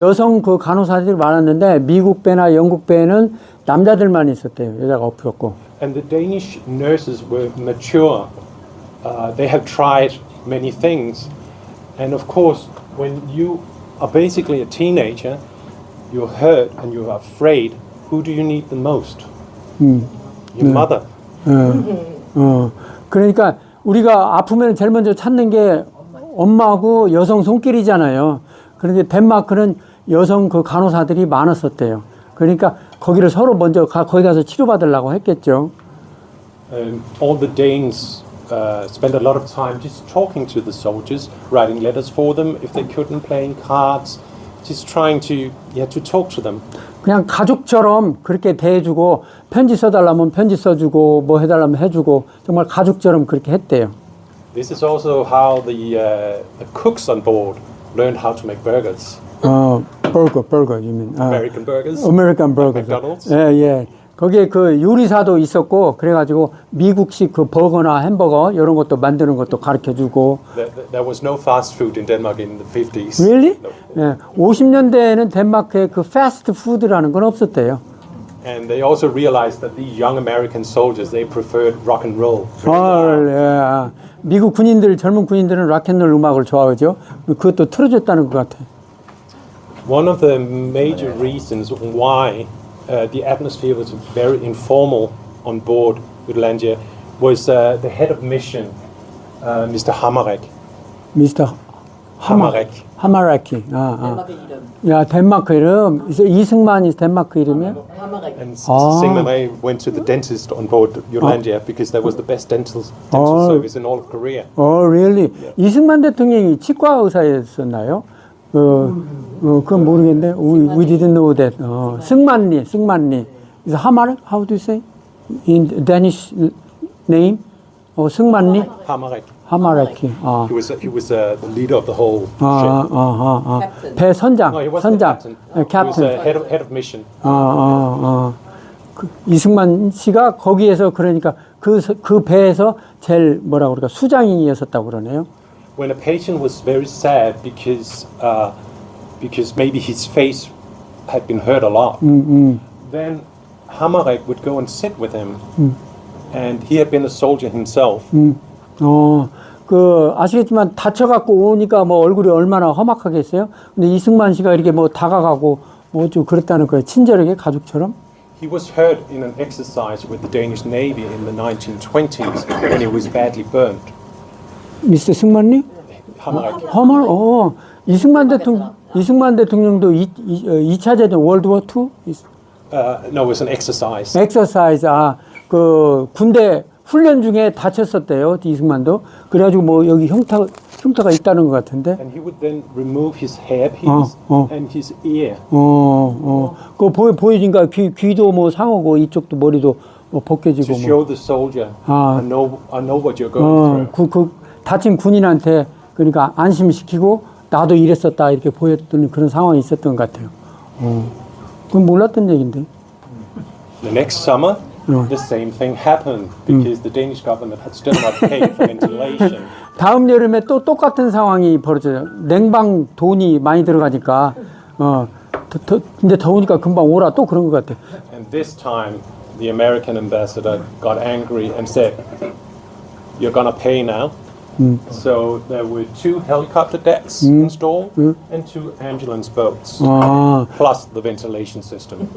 여성 그 간호사들이 많았는데 미국 배나 영국 배는 남자들만 있었대요. 여자가 없었고. And the Danish nurses were mature. They have tried many things. And of course, when you are basically a teenager, you're hurt and you're afraid. Who do you need the most? Your mother. 그러니까 우리가 아프면 제일 먼저 찾는 게 엄마하고 여성 손길이잖아요. 그런데 덴마크는 여성 그 간호사들이 많았었대요. 그러니까 거기를 서로 먼저 거기 가서 치료받으려고 했겠죠. All the Danes spent a lot of time just talking to the soldiers, writing letters for them if they couldn't, playing cards, just trying to talk to them. 그냥 가족처럼 그렇게 대해주고 편지 써달라면 편지 써주고 뭐 해달라면 해주고 정말 가족처럼 그렇게 했대요. This is also how the cooks on board learned how to make burgers. burger, you mean? American burgers. American burgers. McDonald's. 예, 예. 거기에 그 요리사도 있었고 그래가지고 미국식 그 버거나 햄버거 이런 것도 만드는 것도 가르쳐주고. There was no fast food in Denmark in the 50s. Really? No. 예, 50년대에는 덴마크에 그 패스트 푸드라는 건 없었대요. And they also realized that these young American soldiers, they preferred rock and roll. 예. 미국 군인들, 젊은 군인들은 락앤롤 음악을 좋아하죠. 그것도 틀어줬다는 것 같아요. One of the major reasons why the atmosphere was very informal on board Jutlandia was the head of mission, Mr. Hamarek. 미스터 Hamarek. 하마라키. 덴마크 이름. 야, 덴마크 이름. 이승만이 덴마크 이름이야? 하마렉. And Syngman Rhee went to the dentist on board Jutlandia because that was the best dental service in all of Korea. really? 이승만 대통령이 치과 의사였었나요? 그건 모르겠는데. We didn't know that. 승만리. Is 하마렉? How do you say? In Danish name? 승만리? Hamarek. 하마라키. He was the leader of the whole ship. 배 선장. No, he wasn't the captain. He was 캡틴. head of mission. 이승만 씨가 거기에서 그러니까 그 배에서 제일 뭐라 그럴까 수장이었었다고 그러네요. When a patient was very sad because maybe his face had been hurt a lot, then Hamarek would go and sit with him, and he had been a soldier himself. 아시겠지만 다쳐갖고 오니까 뭐 얼굴이 얼마나 험악하겠어요? 근데 이승만 씨가 이렇게 뭐 다가가고 뭐 좀 그랬다는 거예요. 친절하게 가족처럼. He was hurt in an exercise with the Danish Navy in the 1920s when he was badly burnt. 미스터 승만님? Hamarek. 허멀, 이승만 대통령도 2차 대전 월드워 2? No, it was an exercise. 엑서사이즈, 그 군대 훈련 중에 다쳤었대요, 이승만도. 그래가지고 뭐 여기 흉터가 있다는 것 같은데. And he would then remove his hairpiece and his ear. 그거 보여진가 귀도 뭐 상하고 이쪽도 머리도 뭐 벗겨지고 To 뭐. show the soldier, I know what you're going through. 그 다친 군인한테 그러니까 안심시키고 나도 이랬었다 이렇게 보였던 그런 상황이 있었던 것 같아요. 그건 몰랐던 얘기인데. The next summer, the same thing happened because the Danish government had still not paid for ventilation. 다음 여름에 또 똑같은 상황이 벌어져요. 냉방 돈이 많이 들어가니까 근데 더우니까 금방 오라 또 그런 것 같아. And this time, the American ambassador got angry and said, "You're gonna pay now." So there were 2 helicopter decks installed and 2 ambulance boats, plus the ventilation system.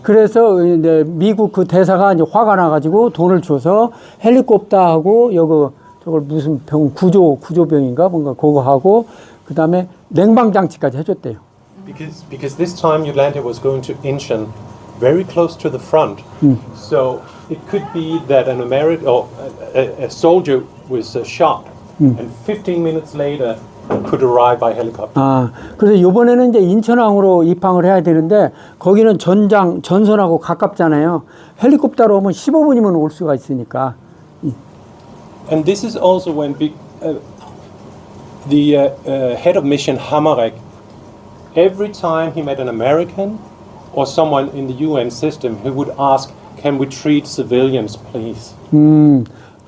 그래서 이제 미국 그 대사가 이제 화가 나가지고 돈을 줘서 헬리콥터하고 저걸 무슨 병 구조병인가 뭔가 그거 하고 그 다음에 냉방 장치까지 해줬대요. Because this time Jutlandia was going to Incheon, very close to the front, so it could be that an American or a soldier was shot, and 15 minutes later could arrive by helicopter. 그래서 이번에는 이제 인천항으로 입항을 해야 되는데 거기는 전선하고 가깝잖아요. 헬리콥터로 오면 15분이면 올 수가 있으니까. And this is also when the head of mission Hamarek, every time he met an American or someone in the UN system, he would ask, "Can we treat civilians, please?"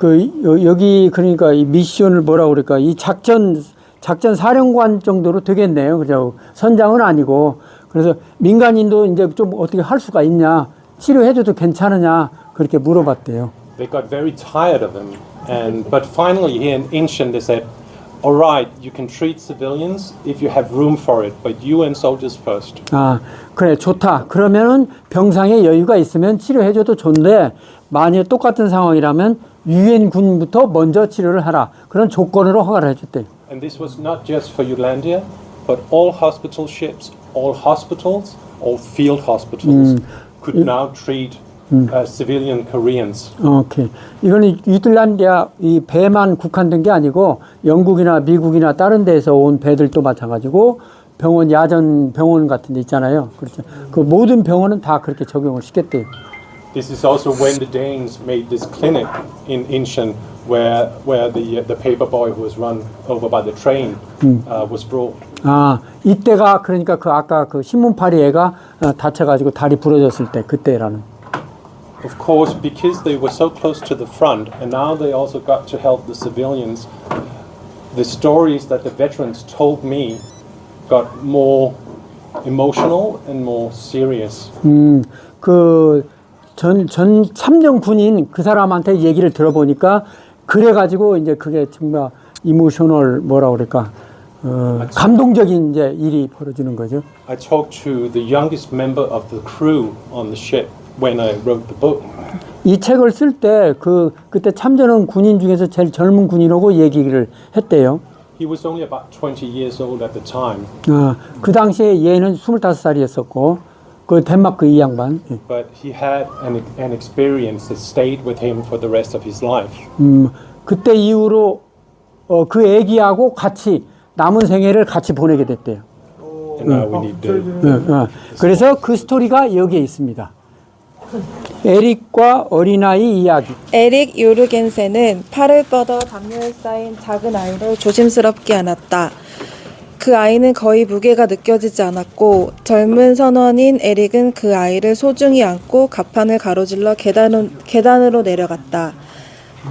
여기 그러니까 이 미션을 뭐라 그럴까 이 작전 작전 사령관 정도로 되겠네요. 그죠? 선장은 아니고. 그래서 민간인도 이제 좀 어떻게 할 수가 있냐, 치료해줘도 괜찮으냐, 그렇게 물어봤대요. They got very tired of him, but finally here in Incheon they said, "All right, you can treat civilians if you have room for it, but UN soldiers first." 아, 그래, 좋다. 그러면은 병상에 여유가 있으면 치료해줘도 좋은데, 만약 똑같은 상황이라면 유엔 군부터 먼저 치료를 하라. 그런 조건으로 허가를 해줬대요. And this was not just for Jutlandia, but all hospital ships, all hospitals, all field hospitals could now treat civilian Koreans. 오케이. 이거는 유틀란디아 이 배만 국한된 게 아니고 영국이나 미국이나 다른 데에서 온 배들도 마찬가지고 병원, 야전 병원 같은 데 있잖아요. 그렇죠. 그 모든 병원은 다 그렇게 적용을 시켰대요. This is also when the Danes made this clinic in Incheon where the paper boy who was run over by the train was brought. 아, 이때가 그러니까 그 아까 그 신문파리 애가 다쳐가지고 다리 부러졌을 때 그때라는. Of course, because they were so close to the front, and now they also got to help the civilians, the stories that the veterans told me got more emotional and more serious. 전 참전 군인 그 사람한테 얘기를 들어보니까 그래가지고 이제 그게 정말 이모셔널 뭐라 그럴까 감동적인 이제 일이 벌어지는 거죠. I talked to the youngest member of the crew on the ship when I wrote the book. 이 책을 쓸 때 그때 참전한 군인 중에서 제일 젊은 군인하고 얘기를 했대요. He was only about 20 years old at the time. 그 당시에 얘는 25살이었었고 그 덴마크 이 양반. But he had an experience that stayed with him for the rest of his life. 그때 이후로 그 애기하고 같이 남은 생애를 같이 보내게 됐대요. And now we need to. 그래서 그 스토리가 여기에 있습니다. 에릭과 어린아이 이야기. 에릭 요르겐센은 팔을 뻗어 담요에 쌓인 작은 아이를 조심스럽게 안았다. 그 아이는 거의 무게가 느껴지지 않았고 젊은 선원인 에릭은 그 아이를 소중히 안고 갑판을 가로질러 계단으로 내려갔다.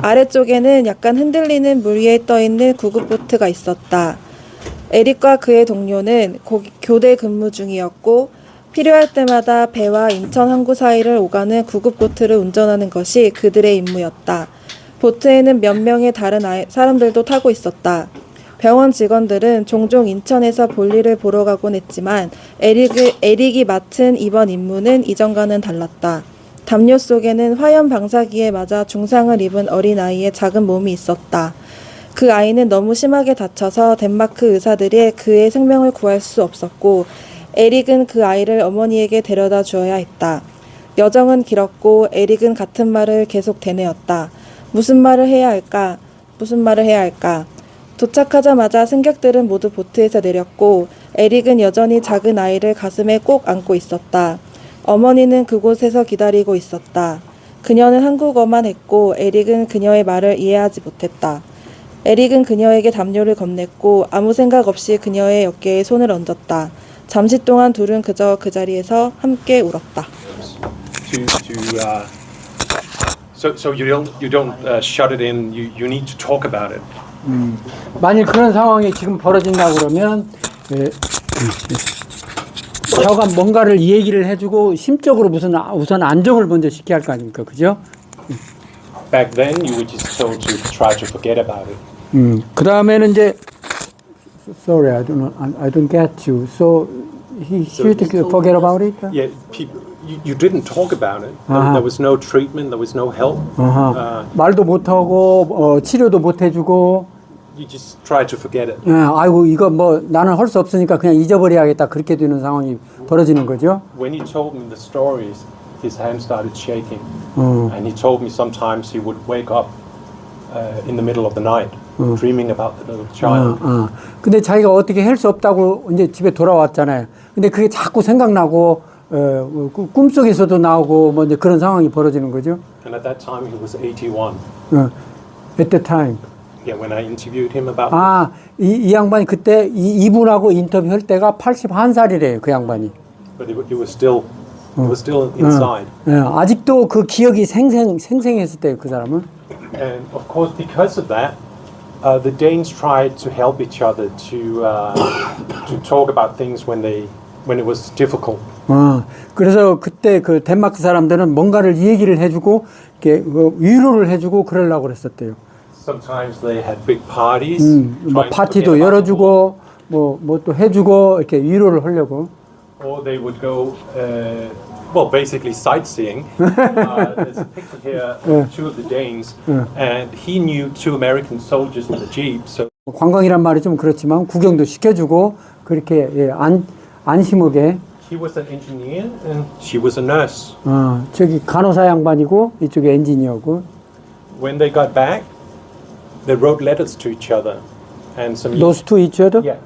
아래쪽에는 약간 흔들리는 물 위에 떠있는 구급보트가 있었다. 에릭과 그의 동료는 교대 근무 중이었고 필요할 때마다 배와 인천 항구 사이를 오가는 구급보트를 운전하는 것이 그들의 임무였다. 보트에는 몇 명의 다른 사람들도 타고 있었다. 병원 직원들은 종종 인천에서 볼일을 보러 가곤 했지만 에릭이 맡은 이번 임무는 이전과는 달랐다. 담요 속에는 화염 방사기에 맞아 중상을 입은 어린아이의 작은 몸이 있었다. 그 아이는 너무 심하게 다쳐서 덴마크 의사들이 그의 생명을 구할 수 없었고 에릭은 그 아이를 어머니에게 데려다 주어야 했다. 여정은 길었고 에릭은 같은 말을 계속 되뇌었다. 무슨 말을 해야 할까? 무슨 말을 해야 할까? 도착하자마자 승객들은 모두 보트에서 내렸고 에릭은 여전히 작은 아이를 가슴에 꼭 안고 있었다. 어머니는 그곳에서 기다리고 있었다. 그녀는 한국어만 했고 에릭은 그녀의 말을 이해하지 못했다. 에릭은 그녀에게 담요를 건넸고 아무 생각 없이 그녀의 어깨에 손을 얹었다. 잠시 동안 둘은 그저 그 자리에서 함께 울었다. So you don't shut it in. You need to talk about it. 만일 그런 상황이 지금 벌어진다 그러면 저가 뭔가를 얘기를 해주고 심적으로 우선 안정을 먼저 시켜야 할 거 아닙니까, 그죠? Back then, you were just told to try to forget about it. 그 다음에는 이제 sorry, I don't get you. So he should forget about it. Yeah, you didn't talk about it. There was no treatment. There was no help. 말도 못 하고 치료도 못 해주고. You just try to forget it. 아이고 이거 뭐 나는 할 수 없으니까 그냥 잊어버려야겠다 그렇게 되는 상황이 벌어지는 거죠. When he told me the stories, his hand started shaking, and he told me sometimes he would wake up in the middle of the night, dreaming about the little child. 근데 자기가 어떻게 할 수 없다고 이제 집에 돌아왔잖아요. 근데 그게 자꾸 생각나고 꿈속에서도 나오고 뭐 이제 그런 상황이 벌어지는 거죠. And at that time he was 81. At the time. Yeah, when I interviewed him about. 이 양반이 그때 이분하고 인터뷰할 때가 81살이래요, 그 양반이. But he was still inside. 아직도 그 기억이 생생했을 때요, 그 사람은. And of course, because of that, the Danes tried to help each other to talk about things when it was difficult. 그래서 그때 그 덴마크 사람들은 뭔가를 얘기를 해주고 이렇게 위로를 해주고 그러려고 그랬었대요. Sometimes they had big parties. 뭐 trying to 파티도 forget about the war. 열어주고 뭐 또 해주고 이렇게 위로를 하려고. Or they would go, well, basically sightseeing. There's a picture here of two of the Danes, and he knew two American soldiers in the jeep. So 관광이란 말이 좀 그렇지만 구경도 시켜주고 그렇게 안심하게. he was an engineer, and she was a nurse. 저기 간호사 양반이고 이쪽에 엔지니어고. When they got back, they wrote letters to each other, and some Those two each other? Yeah.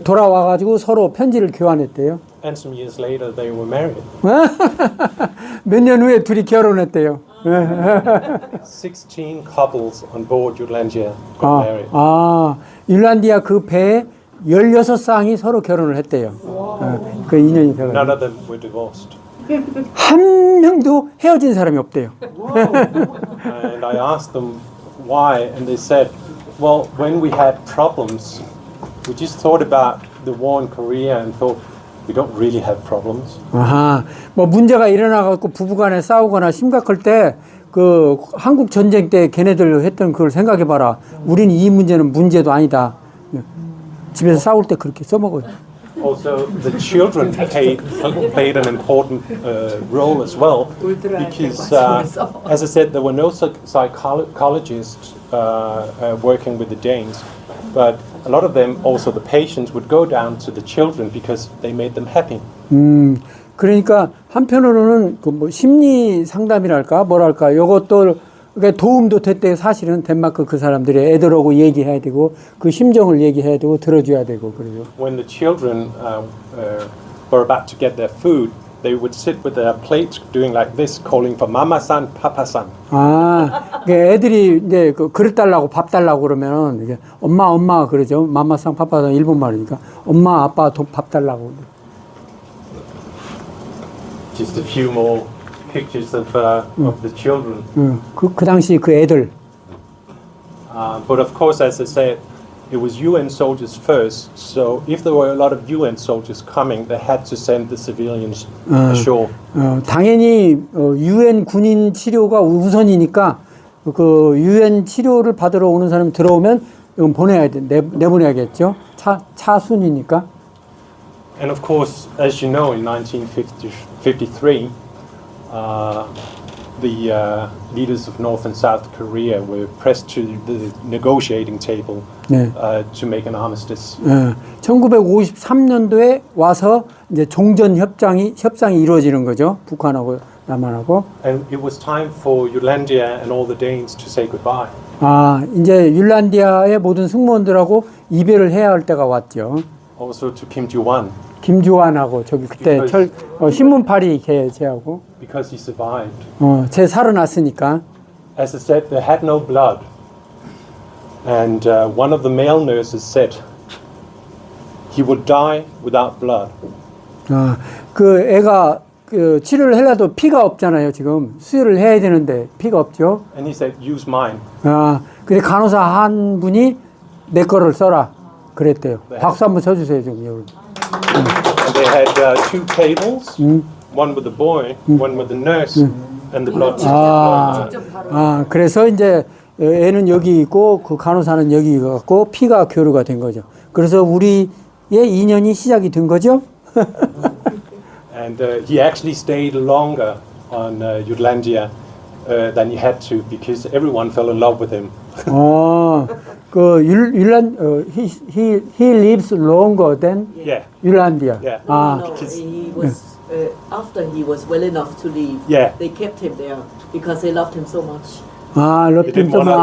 돌아와가지고 서로 편지를 교환했대요. and some years later they were married. 몇 년 후에 둘이 결혼했대요. 16 couples on board Jutlandia got married. 율란디아 그 배에 16쌍이 서로 결혼을 했대요. 그 인연이 None 돼가지고. of them were divorced. 한 명도 헤어진 사람이 없대요. And I asked them why, and they said, well, when we had problems, we just thought about the war in Korea and thought, we don't really have problems. 뭐 문제가 일어나갖고 부부간에 싸우거나 심각할 때 그 한국 전쟁 때 걔네들 했던 그걸 생각해봐라. 우리는 이 문제는 문제도 아니다. 집에서 싸울 때 그렇게 써먹어요. Also, the children played an important role as well, because, as I said, there were no psychologists working with the Danes, but a lot of them, also the patients, would go down to the children because they made them happy. 그러니까 한편으로는 그 뭐 심리 상담이랄까 뭐랄까 요것도 그러니까 도움도 됐대요. 사실은 덴마크 그 사람들이 애들하고 얘기해야 되고 그 심정을 얘기해야 되고 들어줘야 되고 그러죠. When the children were about to get their food, they would sit with their plates doing like this, calling for Mama-san, Papa-san. 애들이 이제 그 그릇 달라고 밥 달라고 그러면은 이게 엄마 그러죠. 마마상 파파상 일본 말이니까 엄마 아빠 밥 달라고. Just a few more pictures of the children. 그 당시 그 애들. But of course, as I said, it was UN soldiers first. So if there were a lot of UN soldiers coming, they had to send the civilians ashore. 당연히 유엔 군인 치료가 우선이니까 그 유엔 치료를 받으러 오는 사람 들어오면 이건 보내야 돼. 내보내야겠죠. 차순이니까. And of course, as you know, in 1953, the leaders of North and South Korea were pressed to the negotiating table to make an armistice. 1953년도에 와서 이제 종전 협상이 이루어지는 거죠. 북한하고 남한하고. And it was time for Jutlandia and all the Danes to say goodbye. 이제 율란디아의 모든 승무원들하고 이별을 해야 할 때가 왔죠. Also to Kim Ju-wan. 김주환하고 저기 그때 신문파리 걔하고. Because he survived. 쟤 살아났으니까. As I said, they had no blood. And one of the male nurses said he would die without blood. 그 애가 그 치료를 하려도 피가 없잖아요. 지금 수혈을 해야 되는데 피가 없죠. And he said, use mine. 근데 간호사 한 분이 내 거를 써라 그랬대요. 박수 한번 쳐주세요 지금. And they had two tables, one with the boy, one with the nurse, and the blood. 그래서 이제 애는 여기 있고 그 간호사는 여기 있고 피가 교류가 된 거죠. 그래서 우리의 인연이 시작이 된 거죠. And he actually stayed longer on Jutlandia than he had to because everyone fell in love with him. 그 he lives longer than Jutlandia. Yeah. No, he was after he was well enough to leave. Yeah. They kept him there because they loved him so much. didn't wanna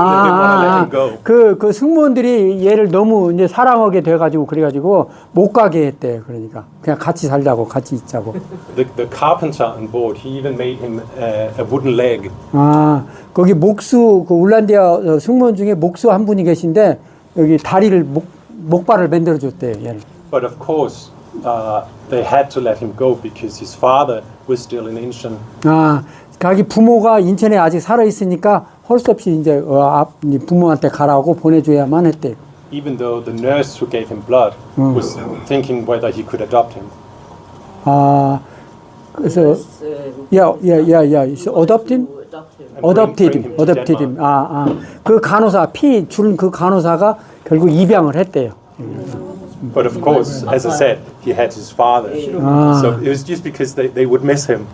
let him go. 그 승무원들이 얘를 너무 이제 사랑하게 돼가지고 그래가지고 못 가게 했대. 그러니까 그냥 같이 살자고 같이 있자고. The carpenter on board, he even made him a wooden leg. 거기 목수 그 울란디아 승무원 중에 목수 한 분이 계신데 여기 다리를 목발을 만들어 줬대요. 얘를. But of course, they had to let him go because his father was still in Incheon. 자기 부모가 인천에 아직 살아 있으니까 할 수 없이 이제 부모한테 가라고 보내줘야만 했대요. Even though the nurse who gave him blood was thinking whether he could adopt him. 아, 그래서 adopt him? adopted him. 그 간호사 피 준 그 간호사가 결국 입양을 했대요. But of course, as I said, he had his father. So it was just because they would miss him.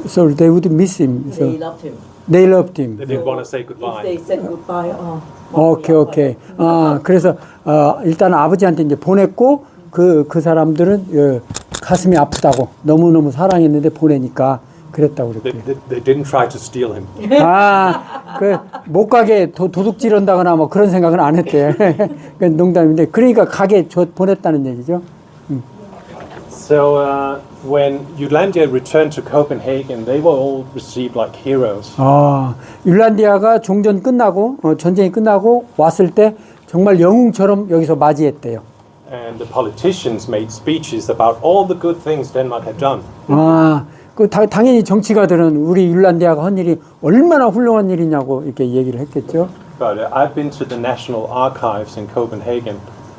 So they would miss him. So They loved him. they loved him. They didn't want to say If goodbye. they said goodbye, 오케이. 그래서 일단 아버지한테 이제 보냈고 그 사람들은 가슴이 아프다고 너무너무 사랑했는데 보내니까 그랬다고 그랬대요. They didn't try to steal him. 못 가게 도둑질한다거나 뭐 그런 생각은 안 했대. 농담인데 그러니까 가게 보냈다는 얘기죠. So when Jutlandia returned to Copenhagen, they were all received like heroes. 율란디아가 종전 끝나고 전쟁이 끝나고 왔을 때 정말 영웅처럼 여기서 맞이했대요. And the politicians made speeches about all the good things Denmark had done. 당연히 정치가들은 우리 율란디아가 한 일이 얼마나 훌륭한 일이냐고 이렇게 얘기를 했겠죠. But I've been to the National Archives in Copenhagen,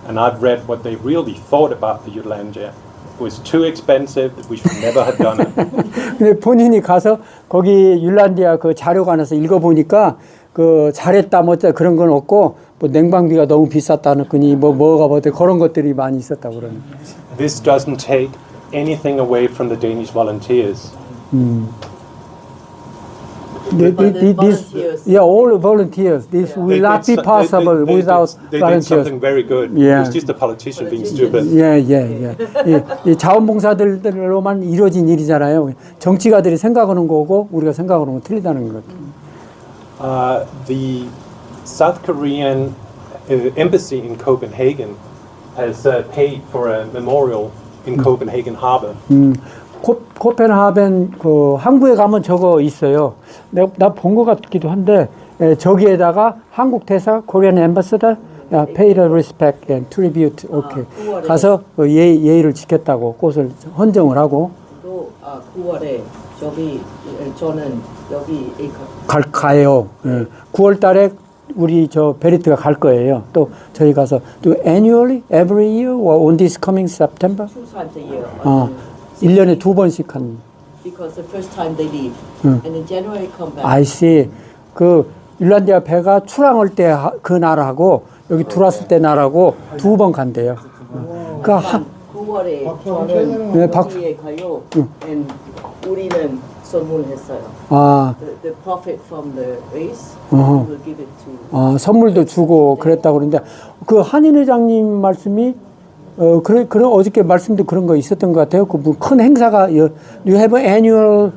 and I've read what they really thought about the Jutlandia. It was too expensive. We should never have done it. 근데 본인이 가서 거기 율란디아 그 자료관에서 읽어보니까 그 잘했다 뭐다 그런 건 없고 뭐 냉방비가 너무 비쌌다는 거니 뭐가 그런 것들이 많이 있었다고 그러는. This doesn't take anything away from the Danish volunteers. All volunteers. This will not be possible without they did volunteers. something very good. Yeah. It was just a politician being stupid. 이 자원봉사들로만 이루어진 일이잖아요. 정치가들이 생각하는 거고 우리가 생각하는 건 틀리다는 것. The South Korean embassy in Copenhagen has paid for a memorial in Copenhagen Harbor. 코펜하겐 그 항구에 가면 저거 있어요. 나 본 것 같기도 한데 저기에다가 한국 대사 Korean ambassador pay the respect and tribute. 오케이. 가서 예의를 지켰다고 꽃을 헌정을 하고. 또 9월에 저는 여기 가요. 9월 달에 우리 저 베리트가 갈 거예요. 또 저희 가서 또 annually every year or on this coming September? 2 times a year. 1년에 2번씩 한. Because the first time they leave, and in January come back. I see. 그 율란디아 배가 출항할 때 그 날하고 여기 들어왔을 때 날하고 2번 간대요. 그 9월에 저는 네, 거기에 가요. and 우리는 선물했어요. The profit from the race, will give it to. 선물도 주고 그랬다고 그러는데 그 한인 회장님 말씀이 그런 어저께 말씀도 그런 거 있었던 것 같아요. 그 큰 행사가 you have an annual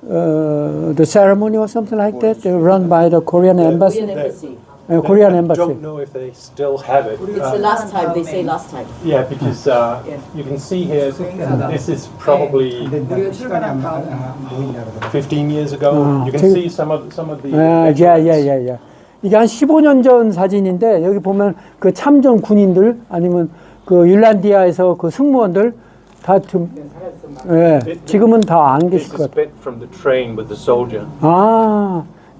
the ceremony or something like that run by the Korean embassy. Korean embassy. Korean I embassy. don't know if they still have it. It's the last time. They say last time. Yeah, because you can see here, this is probably 15 years ago. You can see some of the. yeah. 이게 한 15년 전 사진인데 여기 보면 그 참전 군인들 아니면 그 율란디아에서 그 승무원들 다 좀 지금은 다 안 계실 This is 것 같아요. bit from the train with the soldier.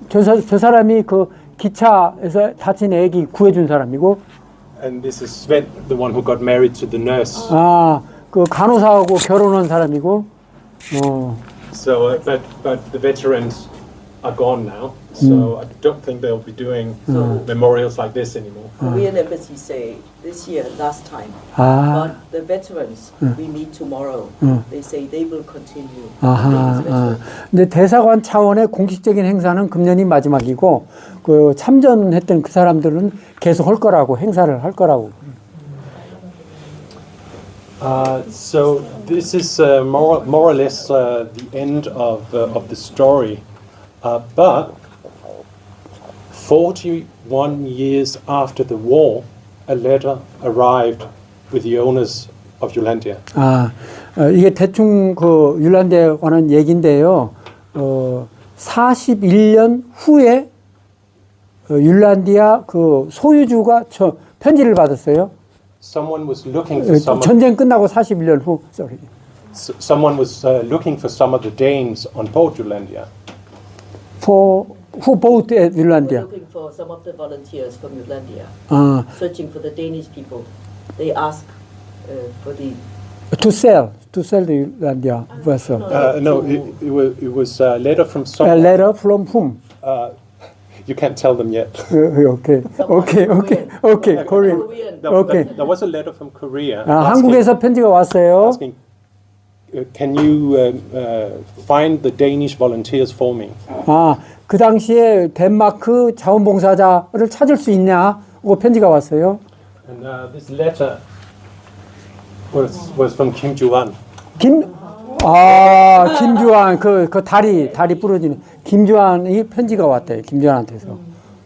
저 사람이 그 기차에서 다친 애기 구해준 사람이고. And this is Sven, the one who got married to the nurse. 그 간호사하고 결혼한 사람이고. So, but the veterans are gone now. So I don't think they'll be doing memorials like this anymore. Korean embassy say this year last time. But the veterans we meet tomorrow. They say they will continue. 근데 대사관 차원의 공식적인 행사는 금년이 마지막이고 그 참전했던 그 사람들은 계속 할 거라고 행사를 할 거라고. So this is more or less the end of the story. But 41 years after the war, a letter arrived with the owners of Jutlandia. 이게 대충 그 율란디아에 관한 얘기인데요. 41년 후에 율란디아 그 소유주가 저 편지를 받았어요. Someone was looking for some. 전쟁 끝나고 41년 후. Someone was looking for some of the Danes on board Jutlandia. For who bought at We're Finlandia? looking for some of the volunteers from Jutlandia, 아, searching for the Danish people. They ask for the to sell the Finlandia vessel. No, it was a letter from A someone. letter from whom? You can't tell them yet. Okay, Korean. Korean. No, Okay. there was a letter from Korea 아, asking, 한국에서 편지가 왔어요. asking, can you find the Danish volunteers for me? 아, 그 당시에 덴마크 자원봉사자를 찾을 수 있냐? 고 편지가 왔어요. And this letter was from Kim Ju-an. 김주환, 그 다리 부러지는 김주환이 편지가 왔대요. 김주환한테서.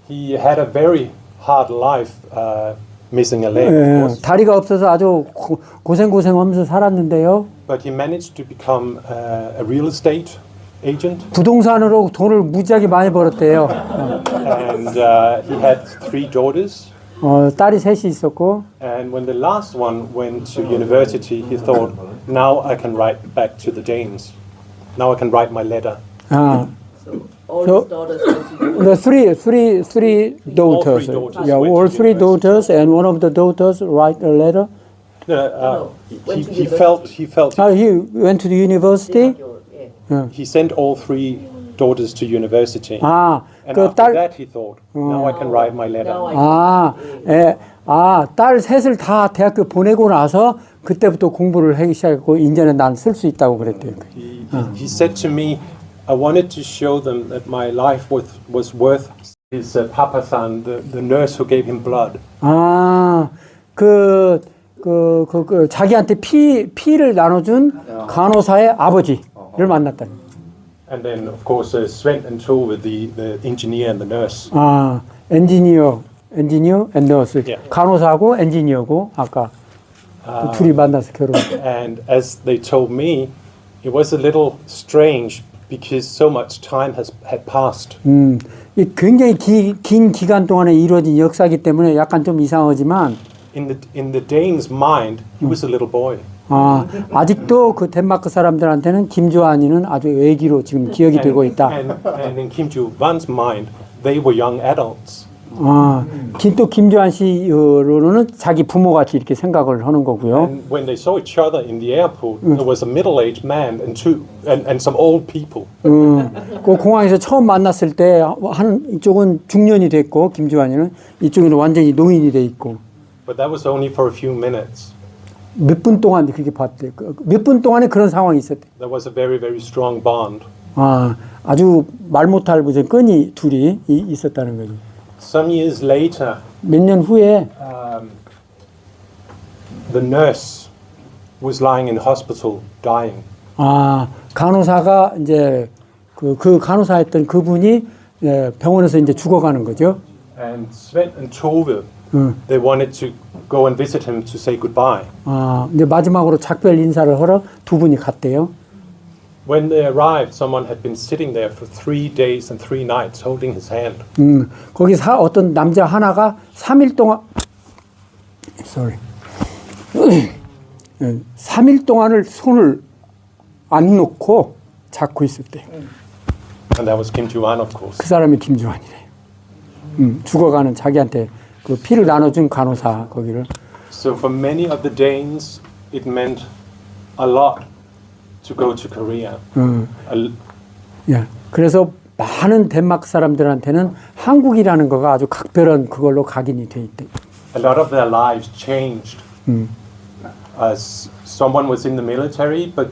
He had a very hard life, missing a leg, of 예, course. 다리가 없어서 아주 고생하면서 살았는데요. But he managed to become a real estate agent, 부동산으로 돈을 무지하게 많이 벌었대요. and he had 3 daughters. 딸이 셋이 있었고, And when the last one went to university, he thought, now I can write back to the Danes. Now I can write my letter. 아, All So- his daughters went to the three daughters. daughters Yeah, went all to 3 university. daughters, and one of the daughters write a letter. No, went to he university. felt He went to the university. yeah. he sent all 3 daughters to university. 아, And 그 after 딸, that, he thought, now I can write my letter. Now I 딸 셋을 다 대학교 보내고 나서 그때부터 공부를 하기 시작했고 이제는 난 쓸 수 있다고 그랬대요. He said to me, I wanted to show them that my life was worth his papa-san, the nurse who gave him blood. 아, 그 자기한테 피를 나눠준 간호사의 아버지를 만났다. And then, of course, Sven and Tove, the engineer and the nurse. 아, 엔지니어 and nurse. Yeah. 간호사고 엔지니어고 아까 그 둘이 만나서 결혼. And as they told me, it was a little strange because so much time had passed. 이 굉장히 긴 기간 동안에 이루어진 역사이기 때문에 약간 좀 이상하지만 In the Danes' mind, he was a little boy. 아직도 그 덴마크 사람들한테는 김주환이는 아주 애기로 지금 기억이 되고 있다. And in Kim Ju-van's mind, they were young adults. 또 김주환 씨로는 자기 부모같이 이렇게 생각을 하는 거고요. And when they saw each other in the airport, there was a middle-aged man and some old people. 그 공항에서 처음 만났을 때 이쪽은 중년이 됐고 김주환이는 이쪽은 완전히 노인이 돼 있고 But that was only for a few minutes. 몇 분 동안 그렇게 봤대. 몇 분 동안에 그런 상황이 있었대. There was a very, very strong bond. 아주 말 못할 무슨 끈이 둘이 있었다는 거죠. Some years later, 몇 년 후에 the nurse was lying in hospital dying. 간호사가 이제 그 간호사였던 그분이 병원에서 이제 죽어가는 거죠. And Sven and Tove, they wanted to go and visit him to say goodbye. 이제 마지막으로 작별 인사를 하러 두 분이 갔대요. When they arrived, someone had been sitting there for 3 days and 3 nights holding his hand. 거기 어떤 남자 하나가 3일 동안 3일 동안을 손을 안 놓고 잡고 있었대요. And that was Kim Ju-an, of course. 그 사람이 김주환이래요. 죽어가는 자기한테 그 피를 나눠준 간호사 거기를. So for many of the Danes, it meant a lot to go to Korea. 예. 그래서 많은 덴마크 사람들한테는 한국이라는 거가 아주 각별한 그걸로 각인이 돼 있대. A lot of their lives changed. As someone was in the military but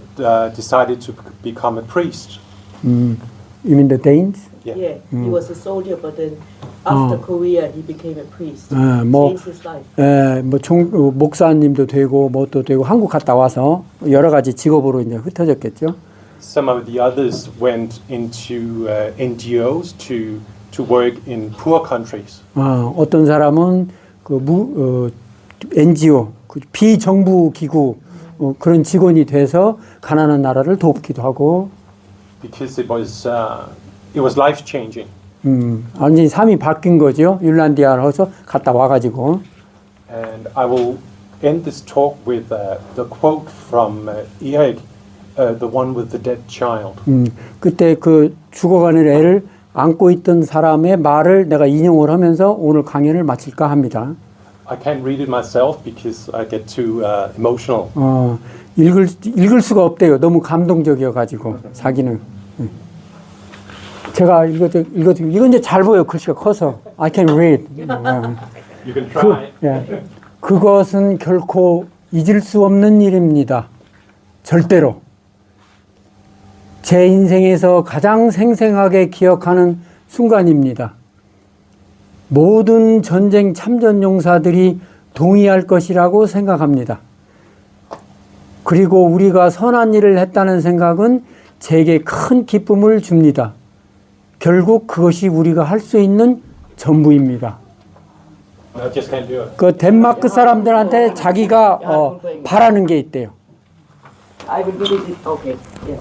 decided to become a priest. You mean the Danes? Yeah, he was a soldier, but then after Korea, he became a priest. 뭐, Changed his life. 목사님도 되고 뭐도 되고 한국 갔다 와서 여러 가지 직업으로 이제 흩어졌겠죠. Some of the others went into NGOs to work in poor countries. 어떤 사람은 NGO, 그 비정부 기구 그런 직원이 돼서 가난한 나라를 돕기도 하고. Because it was life changing. 완전히 삶이 바뀐 거죠. 율란디아에서 갔다 와가지고. And I will end this talk with the quote from Erik, the one with the dead child. 그때 그 죽어가는 애를 안고 있던 사람의 말을 내가 인용을 하면서 오늘 강연을 마칠까 합니다. I can't read it myself because I get too emotional. 읽을 수가 없대요. 너무 감동적이어가지고 자기는. 제가 이건 이제 잘 보여. 글씨가 커서 I can read. You can try. 그것은 결코 잊을 수 없는 일입니다. 절대로. 제 인생에서 가장 생생하게 기억하는 순간입니다. 모든 전쟁 참전 용사들이 동의할 것이라고 생각합니다. 그리고 우리가 선한 일을 했다는 생각은 제게 큰 기쁨을 줍니다. 결국 그것이 우리가 할 수 있는 전부입니다. I just can't do it. 그 덴마크 사람들한테 자기가 바라는 게 있대요. I will give it, okay, yeah.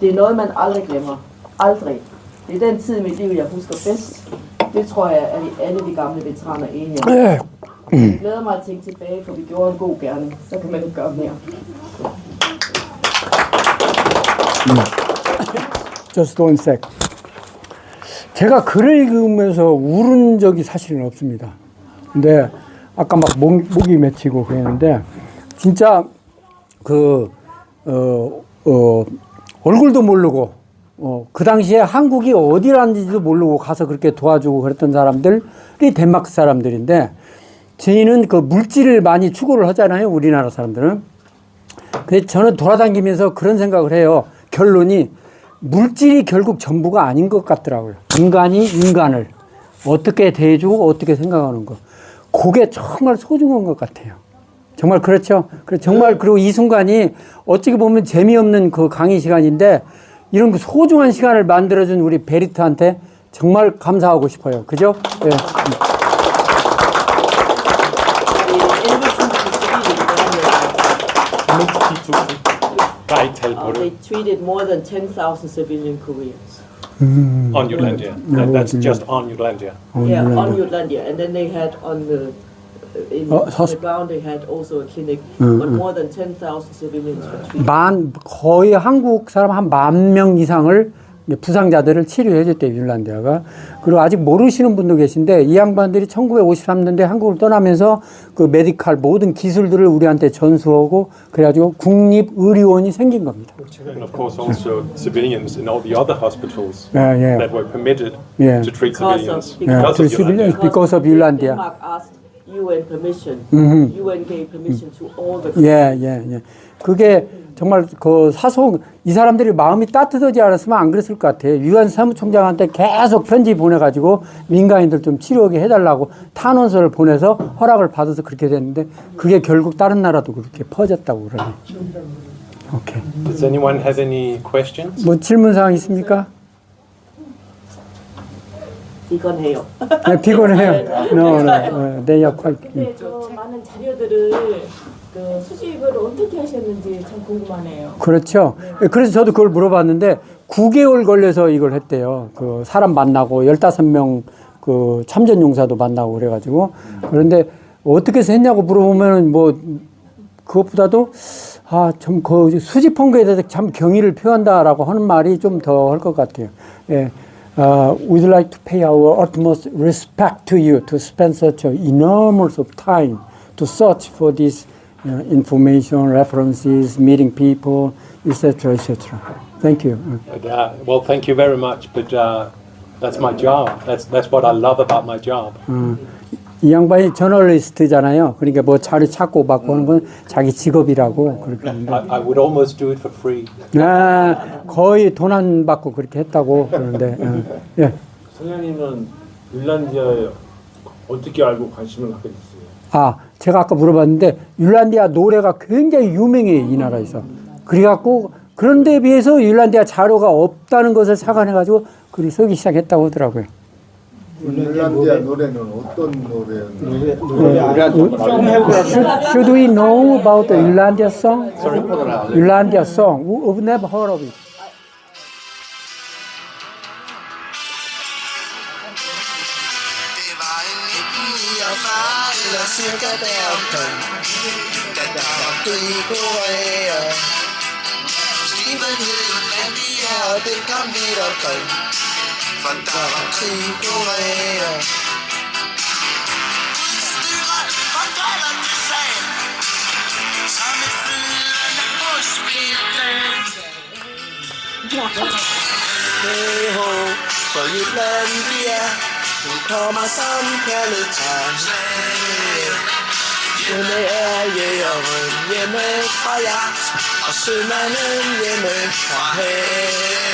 Det er noget, man aldrig glemmer. Aldrig. Det er den tid i mit liv, jeg husker bedst. Det tror jeg, at alle de gamle veteraner er enige om. Jeg glæder mig at tænke tilbage, for vi gjorde en god gerning. Så kan man ikke gøre mere. Just one sec. 제가 글을 읽으면서 울은 적이 사실은 없습니다. 근데 아까 막 목이 맺히고 그랬는데 진짜 얼굴도 모르고 그 당시에 한국이 어디라는지도 모르고 가서 그렇게 도와주고 그랬던 사람들이 덴마크 사람들인데 저희는 그 물질을 많이 추구를 하잖아요. 우리나라 사람들은. 근데 저는 돌아다니면서 그런 생각을 해요. 결론이 물질이 결국 전부가 아닌 것 같더라고요. 인간이 인간을 어떻게 대해주고 어떻게 생각하는 거. 그게 정말 소중한 것 같아요. 정말 그렇죠. 정말 그리고 이 순간이 어떻게 보면 재미없는 그 강의 시간인데 이런 그 소중한 시간을 만들어준 우리 베리트한테 정말 감사하고 싶어요. 그죠? 네. They treated more than 10,000 civilian Koreans. On Jutlandia. That's just on Jutlandia. Yeah, on Jutlandia. And then they had on the the ground they had also a clinic, but more than 10,000 civilians were treated. 거의 한국 사람 한 10,000명 이상을 부상자들을 치료해줬대요, 율란디아가. 그리고 아직 모르시는 분도 계신데 이 양반들이 1953년도에 한국을 떠나면서 그 메디칼 모든 기술들을 우리한테 전수하고 그래가지고 국립의료원이 생긴 겁니다. And of course also civilians in all the other hospitals that were permitted to treat civilians because of Jutlandia. Denmark asked UN permission. UN gave permission to all the. 그게 정말 그 이 사람들이 마음이 따뜻하지 않았으면 안 그랬을 것 같아요. 유엔 사무총장한테 계속 편지 보내가지고 민간인들 좀 치료하게 해달라고 탄원서를 보내서 허락을 받아서 그렇게 됐는데 그게 결국 다른 나라도 그렇게 퍼졌다고 그러네. 오케이. Does anyone have any questions? 뭐 질문사항 있습니까? 피곤해요. 네, 피곤해요. 네, 역할. 저 많은 자료들을 그 수집을 어떻게 하셨는지 참 궁금하네요. 그렇죠. 그래서 저도 그걸 물어봤는데 9개월 걸려서 이걸 했대요. 그 사람 만나고 15명 그 참전 용사도 만나고 그래가지고 그런데 어떻게 해서 했냐고 물어보면은 뭐 그것보다도 참 그 수집한 거에 대해서 참 경의를 표한다라고 하는 말이 좀 더 할 것 같아요. 예. We'd like to pay our utmost respect to you to spend such an enormous of time to search for this information, references, meeting people, etc., etc. Thank you. Well, thank you very much, but that's my job. That's what I love about my job. 이 양반이 저널리스트잖아요. 그러니까 뭐 자료 찾고 받고 하는 건 자기 직업이라고 그렇게 하는데. I would almost do it for free. 거의 돈 안 받고 그렇게 했다고 그러는데. 예. 선생님은 율란디아에 어떻게 알고 관심을 갖게 됐어요? 제가 아까 물어봤는데 율란디아 노래가 굉장히 유명해요, 이 나라에서. 그래갖고 그런 데에 비해서 율란디아 자료가 없다는 것을 착안해가지고 글을 쓰기 시작했다고 하더라고요. 율란디아 노래는 어떤 노래였나요? Should we know about the Yollandia song? Yollandia song. We've never heard of it. vandaag tinkoreer. Besturen van Thailand te zijn, samen vullen de hospitalen. Hey ho, for Jutlandia, nu kommer samtaletegn. Hjemme er jægeren hjemme fra jagt, og sømanden hjemme fra havet.